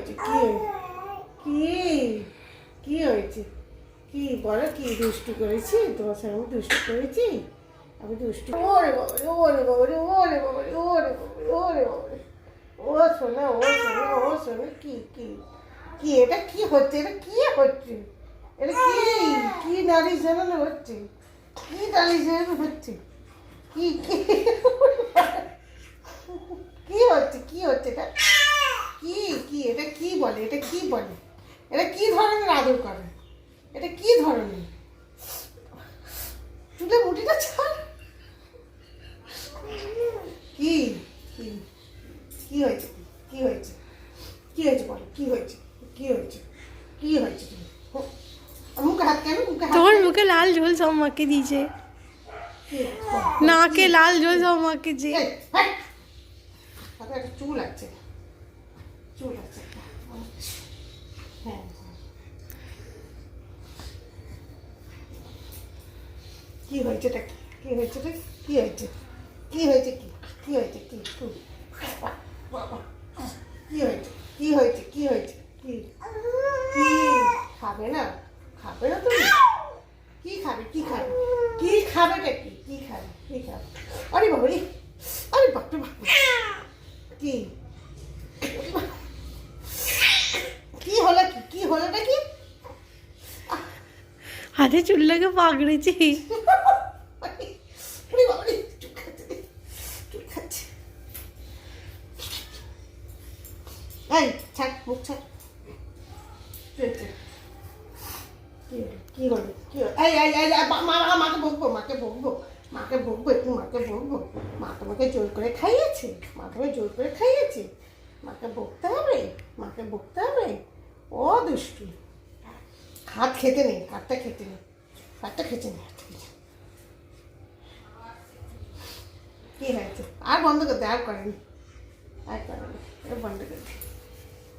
হয়েছে? কি কি হয়েছে? কি বলো, কি দুষ্টু করেছি তোমার সঙ্গে? আমি দুষ্টু করেছি? আমি দুষ্টু? ওরে বাবারে, ওরে বাবারে, ওরে বাবারে, ওরে বাবারে, ওরে বাবারে, ও শোনা, ও শোনা, ও শোনা। কি কি কি এটা কি হচ্ছে? এটা কি হচ্ছে? এটা কি কি নারী জানানো হচ্ছে? কি নারী জানানো হচ্ছে? কি কি কি হচ্ছে? কি হচ্ছে এটা? কি কি এটা কি বলে? এটা কি বলে? এটা কি ধরনের আদর করে? এটা কি ধরনের? চুলে মুঠিটা ছাড়। কি কি কি হয়েছে? কি হয়েছে? কি হয়েছে বলো? কি হয়েছে? কি হয়েছে? কি হয়েছে? মুখে হাত কেন? মুখে হাত তোমার কেন? মুখে লাল ঝোল সব মাকে দিয়েছে, কি হয়েছে? নাকে কি? লাল ঝোল সব মাকে যে। এই, হ্যাঁ, হাতে একটা চুল আছে, চুল আছে একটা। হ্যাঁ, কি হয়েছে? এটা কি হয়েছে? এটা কি হয়েছে? কি হয়েছে? কি কি হয়েছে? কি বাবা, কি হয়েছে? কি হয়েছে? কি হয়েছে? কি কি খাবে না? খাবে না তুমি? কি খাবে? কি খাবে? কি খাবেটা কি? কি খাবে? কি খাবে? আরে বাবা রে, আরে বাপরে বাপ, কি কি হলো? কি কি হলোটা কি? হাতে চুল লাগে পাকড়েছি। আরে বাবা রে, চুল খাচ্ছে রে, চুল খাচ্ছে। এই ছাড়, মুখ ছাড়। চুল ছাড়। কি হলো? কি হলো? এই এই এই মাকে বকবো, মাকে বকবো, মাকে বকবো, একটু মাকে বকবো। মা তোমাকে জোর করে খাইয়েছে? মা তোমাকে জোর করে খাইয়েছে? মাকে বকতে হবে? মাকে বকতে হবে? ও দুষ্টু, হাত খেতে নেই, হাতটা খেতে নেই, হাতটা খেতে নেই, হাতটা খেতে নেই। কি হয়েছে? আর বন্ধ করতে, আর করেনি, আর করেনি, এটা বন্ধ করে দে।